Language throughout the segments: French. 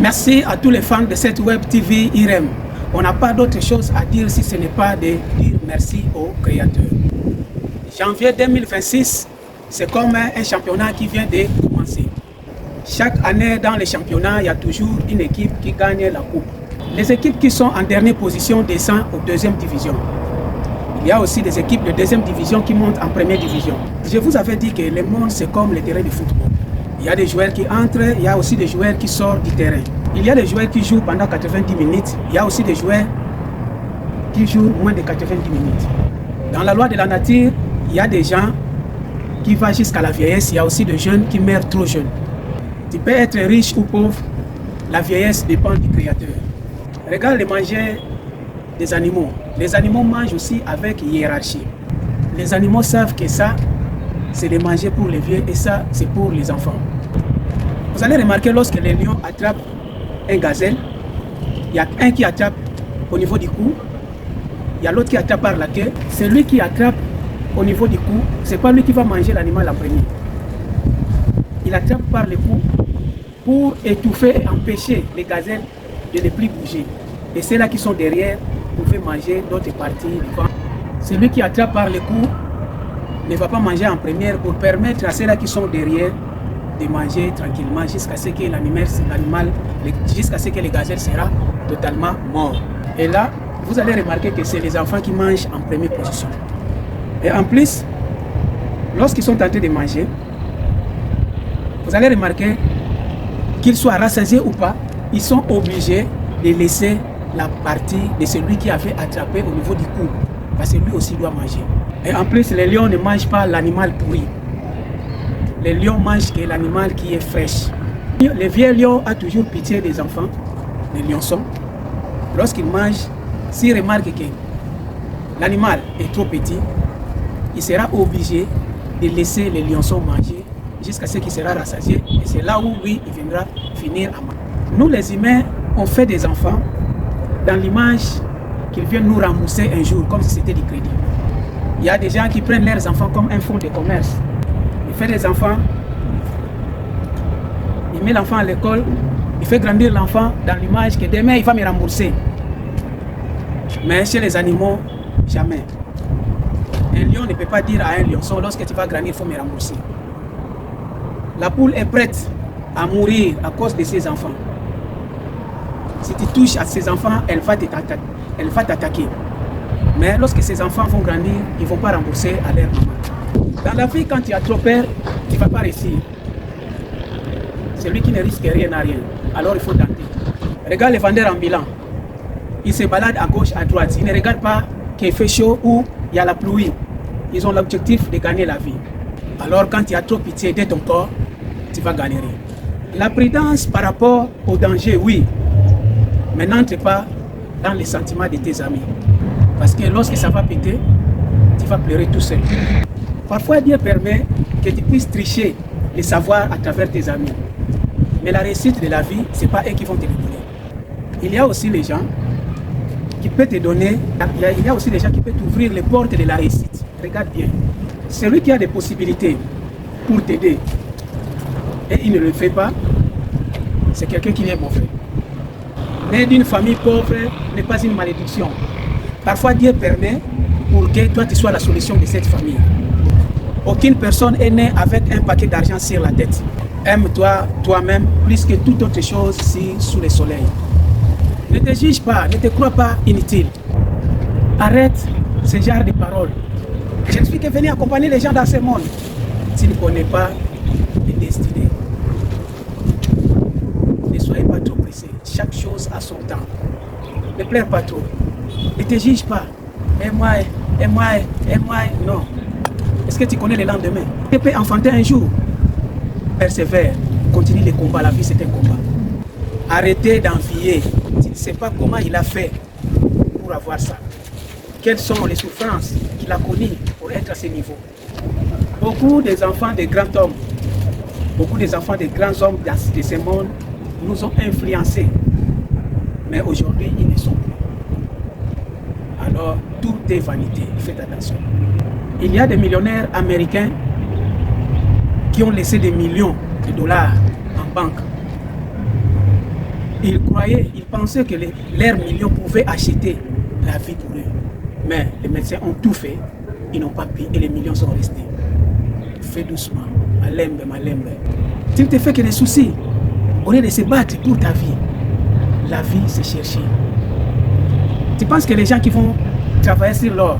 Merci à tous les fans de cette web TV IREM. On n'a pas d'autre chose à dire si ce n'est pas de dire merci aux créateurs. Janvier 2026, c'est comme un championnat qui vient de commencer. Chaque année dans les championnats, il y a toujours une équipe qui gagne la coupe. Les équipes qui sont en dernière position descendent en deuxième division. Il y a aussi des équipes de deuxième division qui montent en première division. Je vous avais dit que le monde, c'est comme le terrain de football. Il y a des joueurs qui entrent, il y a aussi des joueurs qui sortent du terrain. Il y a des joueurs qui jouent pendant 90 minutes, il y a aussi des joueurs qui jouent moins de 90 minutes. Dans la loi de la nature, il y a des gens qui vont jusqu'à la vieillesse, il y a aussi des jeunes qui meurent trop jeunes. Tu peux être riche ou pauvre, la vieillesse dépend du créateur. Regarde les manger des animaux. Les animaux mangent aussi avec hiérarchie. Les animaux savent que ça, c'est de manger pour les vieux et ça, c'est pour les enfants. Vous allez remarquer lorsque les lions attrapent un gazelle, il y a un qui attrape au niveau du cou, il y a l'autre qui attrape par la queue. Celui qui attrape au niveau du cou, ce n'est pas lui qui va manger l'animal en premier. Il attrape par le cou pour étouffer et empêcher les gazelles de ne plus bouger. Et ceux-là qui sont derrière pouvaient manger d'autres parties du ventre. Celui qui attrape par le cou ne va pas manger en première pour permettre à ceux-là qui sont derrière de manger tranquillement jusqu'à ce que jusqu'à ce que le gazelle sera totalement mort. Et là, vous allez remarquer que c'est les enfants qui mangent en première position. Et en plus, lorsqu'ils sont en train de manger, vous allez remarquer qu'ils soient rassasiés ou pas, ils sont obligés de laisser la partie de celui qui avait attrapé au niveau du cou, parce que lui aussi doit manger. Et en plus, les lions ne mangent pas l'animal pourri. Les lions mangent que l'animal qui est fraîche. Le vieux lion a toujours pitié des enfants, des lionçons. Lorsqu'il mange, s'il remarque que l'animal est trop petit, il sera obligé de laisser les lionçons manger jusqu'à ce qu'il sera rassasié. Et c'est là où lui, il viendra finir à manger. Nous, les humains, on fait des enfants dans l'image qu'ils viennent nous rembourser un jour, comme si c'était du crédit. Il y a des gens qui prennent leurs enfants comme un fonds de commerce. Il fait des enfants, il met l'enfant à l'école, il fait grandir l'enfant dans l'image que demain il va me rembourser. Mais chez les animaux, jamais. Un lion ne peut pas dire à un lionçon, lorsque tu vas grandir, il faut me rembourser. La poule est prête à mourir à cause de ses enfants. Si tu touches à ses enfants, elle va t'attaquer. Mais lorsque ses enfants vont grandir, ils ne vont pas rembourser à leur maman. Dans la vie, quand tu as trop peur, tu ne vas pas réussir. Celui qui ne risque rien n'a rien. Alors il faut tenter. Regarde les vendeurs ambulants. Ils se baladent à gauche, à droite. Ils ne regardent pas qu'il fait chaud ou il y a la pluie. Ils ont l'objectif de gagner la vie. Alors quand tu as trop pitié de ton corps, tu vas galérer. La prudence par rapport au danger, oui. Mais n'entre pas dans les sentiments de tes amis. Parce que lorsque ça va péter, tu vas pleurer tout seul. Parfois, Dieu permet que tu puisses tricher les savoirs à travers tes amis. Mais la réussite de la vie, ce n'est pas eux qui vont te le donner. Il y a aussi les gens qui peuvent te donner, il y a aussi des gens qui peuvent t'ouvrir les portes de la réussite. Regarde bien. Celui qui a des possibilités pour t'aider et il ne le fait pas, c'est quelqu'un qui est mauvais. Né d'une famille pauvre n'est pas une malédiction. Parfois, Dieu permet pour que toi, tu sois la solution de cette famille. Aucune personne est née avec un paquet d'argent sur la tête. Aime-toi toi-même plus que toute autre chose ici sous le soleil. Ne te juge pas, ne te crois pas inutile. Arrête ce genre de paroles. Je ne suis que venu accompagner les gens dans ce monde. Tu ne connais pas les destinées. Ne soyez pas trop pressé. Chaque chose a son temps. Ne pleure pas trop. Ne te juge pas. Et moi, non. Est-ce que tu connais le lendemain? Tu peux enfanter un jour. Persévère. Continue le combat. La vie, c'est un combat. Arrêtez d'envier. Tu ne sais pas comment il a fait pour avoir ça. Quelles sont les souffrances qu'il a connues pour être à ce niveau. Beaucoup des enfants des grands hommes, beaucoup des enfants des grands hommes de ce monde nous ont influencés. Mais aujourd'hui, ils ne sont plus. Alors, tout est vanité. Faites attention. Il y a des millionnaires américains qui ont laissé des millions de dollars en banque. Ils croyaient, ils pensaient que leurs millions pouvaient acheter la vie pour eux. Mais les médecins ont tout fait, ils n'ont pas pu et les millions sont restés. Fais doucement, malembe, malembe. Tu ne te fais que des soucis. Au lieu de se battre pour ta vie, la vie c'est chercher. Tu penses que les gens qui vont travailler sur l'or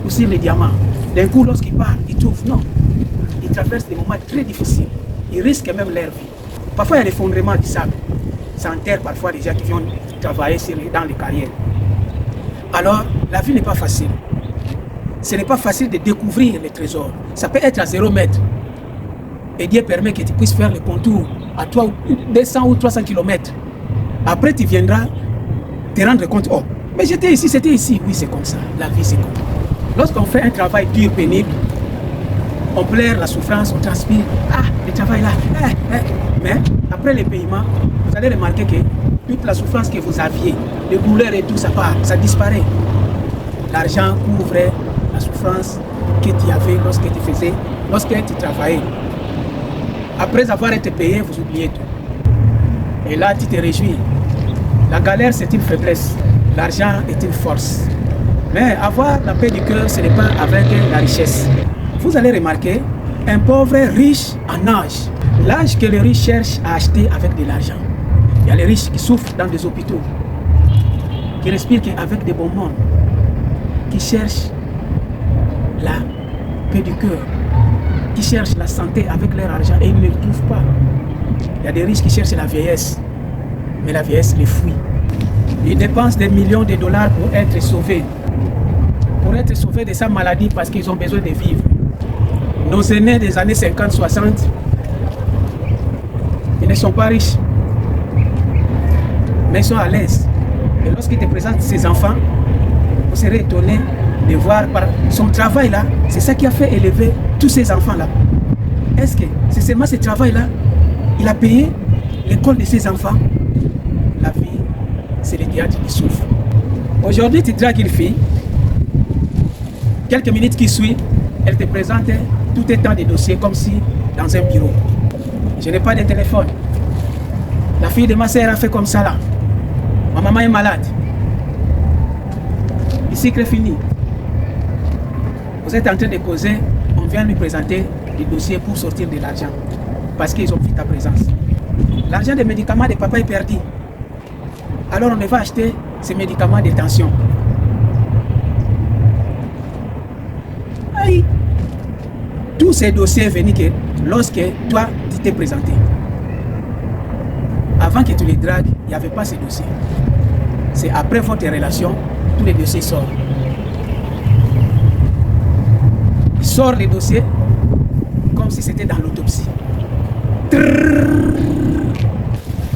ou sur les diamants, d'un coup lorsqu'ils partent, ils trouvent? Non. Ils traversent des moments très difficiles. Ils risquent même leur vie. Parfois il y a l'effondrement du sable. Ça enterre parfois les gens qui viennent travailler dans les carrières. Alors, la vie n'est pas facile. Ce n'est pas facile de découvrir les trésors. Ça peut être à 0 mètre. Et Dieu permet que tu puisses faire le contour à 200 ou 300 km. Après, tu viendras te rendre compte, oh, mais j'étais ici, c'était ici. Oui, c'est comme ça. La vie, c'est comme ça. Lorsqu'on fait un travail dur, pénible, on pleure la souffrance, on transpire. Ah, le travail là. Mais après le paiement, vous allez remarquer que toute la souffrance que vous aviez, les douleurs et tout, ça part, ça disparaît. L'argent couvrait la souffrance que tu avais lorsque tu travaillais. Après avoir été payé, vous oubliez tout. Et là, tu te réjouis. La galère, c'est une faiblesse. L'argent est une force. Mais avoir la paix du cœur, ce n'est pas avec la richesse. Vous allez remarquer, un pauvre est riche en âge. L'âge que les riches cherchent à acheter avec de l'argent. Il y a les riches qui souffrent dans des hôpitaux, qui respirent avec des bons mondes, qui cherchent la paix du cœur, qui cherchent la santé avec leur argent et ils ne le trouvent pas. Il y a des riches qui cherchent la vieillesse, mais la vieillesse les fuit. Ils dépensent des millions de dollars pour être sauvés de sa maladie parce qu'ils ont besoin de vivre. Nos aînés des années 50-60, ils ne sont pas riches, mais ils sont à l'aise. Et lorsqu'il te présente ses enfants, vous serez étonné de voir par son travail là, c'est ça qui a fait élever tous ces enfants là. Est-ce que c'est seulement ce travail là, il a payé l'école de ses enfants? La vie, c'est le théâtre qui souffre. Aujourd'hui, tu dragues une fille, quelques minutes qui suivent, elle te présente tout un tas de dossiers comme si dans un bureau. Je n'ai pas de téléphone. La fille de ma soeur a fait comme ça là. Ma maman est malade. Le cycle est fini. Vous êtes en train de causer, on vient lui présenter des dossiers pour sortir de l'argent. Parce qu'ils ont vu ta présence. L'argent des médicaments de papa est perdu. Alors on va acheter ces médicaments de tension. Aïe. Tous ces dossiers venus que lorsque toi tu t'es présenté. Avant que tu les dragues, il n'y avait pas ces dossiers. C'est après votre relation, tous les dossiers sortent. Ils sortent les dossiers comme si c'était dans l'autopsie.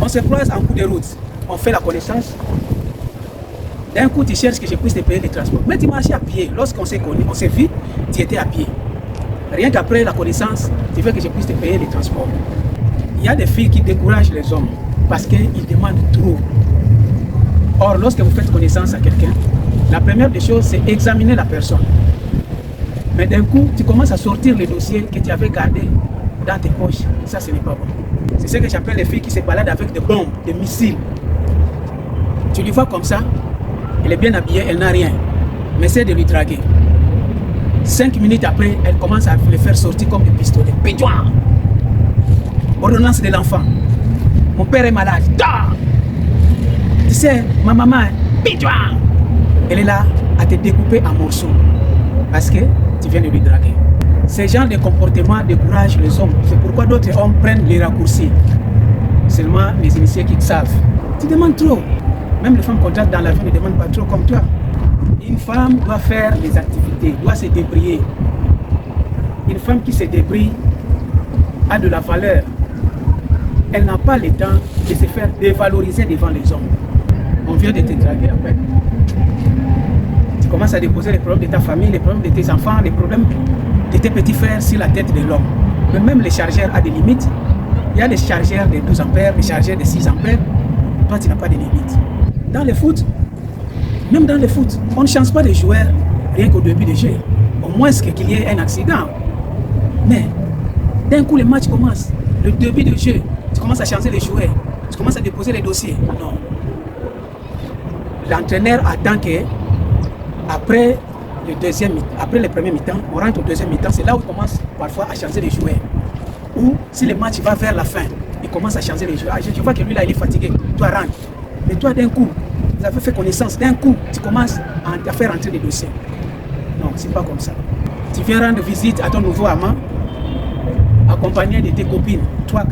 On se croise en cours de route, on fait la connaissance. D'un coup, tu cherches que je puisse te payer les transports. Mais tu marchais à pied. Lorsqu'on s'est connu, on s'est vu, tu étais à pied. Rien qu'après la connaissance, tu veux que je puisse te payer les transports. Il y a des filles qui découragent les hommes parce qu'ils demandent trop. Or, lorsque vous faites connaissance à quelqu'un, la première des choses, c'est examiner la personne. Mais d'un coup, tu commences à sortir les dossiers que tu avais gardés dans tes poches. Ça, ce n'est pas bon. C'est ce que j'appelle les filles qui se baladent avec des bombes, des missiles. Tu lui vois comme ça, elle est bien habillée, elle n'a rien. Mais c'est de lui draguer. 5 minutes après, elle commence à le faire sortir comme des pistolets. Pédouin! Ordonnance de l'enfant. Mon père est malade. Da! Tu sais, ma maman, pédouin! Elle est là à te découper en morceaux. Parce que tu viens de lui draguer. Ces genres de comportements découragent les hommes. C'est pourquoi d'autres hommes prennent les raccourcis. Seulement les initiés qui savent. Tu demandes trop. Même les femmes contractes dans la vie ne demandent pas trop comme toi. Une femme doit faire des activités, doit se débrouiller. Une femme qui se débrouille a de la valeur. Elle n'a pas le temps de se faire dévaloriser devant les hommes. On vient de te draguer après. Tu commences à déposer les problèmes de ta famille, les problèmes de tes enfants, les problèmes de tes petits frères sur la tête de l'homme. Mais même les chargeurs ont des limites. Il y a des chargeurs de 12 ampères, des chargeurs de 6 ampères. Toi, tu n'as pas de limites. Dans le foot, même dans le foot, on ne change pas de joueur rien qu'au début du jeu. Au moins qu'il y ait un accident. Mais d'un coup, le match commence. Le début du jeu, tu commences à changer les joueurs. Tu commences à déposer les dossiers. Non. L'entraîneur attend que après le premier mi-temps, on rentre au deuxième mi-temps, c'est là où il commence parfois à changer les joueurs. Ou si le match va vers la fin, il commence à changer les joueurs. Je vois que lui là, il est fatigué, toi rentre. Mais toi d'un coup, vous avez fait connaissance, d'un coup, tu commences à faire entrer les dossiers. Non, c'est pas comme ça. Tu viens rendre visite à ton nouveau amant, accompagné de tes copines, 3-4,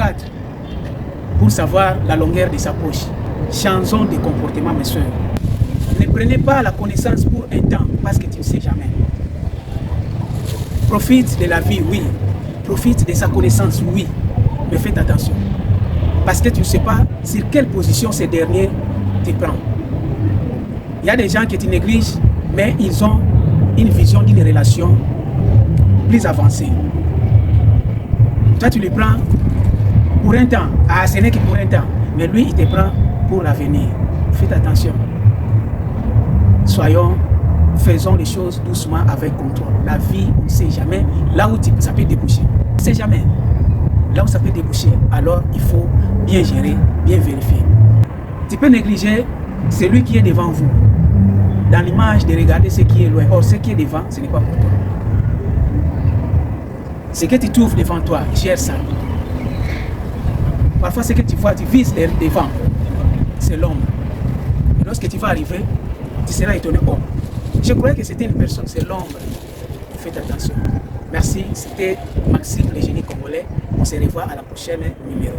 pour savoir la longueur de sa poche. Changeons de comportement, mes soeurs. Ne prenez pas la connaissance pour un temps, parce que tu ne sais jamais. Profite de la vie, oui. Profite de sa connaissance, oui. Mais faites attention. Parce que tu ne sais pas sur quelle position ces derniers te prennent. Il y a des gens qui te négligent, mais ils ont une vision d'une relation plus avancée. Toi, tu le prends pour un temps. Ah, ce n'est que pour un temps. Mais lui, il te prend pour l'avenir. Faites attention. Faisons les choses doucement avec contrôle. La vie, on ne sait jamais là où ça peut déboucher. On ne sait jamais là où ça peut déboucher. Alors, il faut bien gérer, bien vérifier. Tu peux négliger celui qui est devant vous. Dans l'image de regarder ce qui est loin. Or, ce qui est devant, ce n'est pas pour toi. Ce que tu trouves devant toi, gère ça. Parfois, ce que tu vois, tu vises devant, c'est l'ombre. Lorsque tu vas arriver, tu seras étonné. Oh, je croyais que c'était une personne, c'est l'ombre. Faites attention. Merci, c'était Maxime, le génie congolais. On se revoit à la prochaine numéro.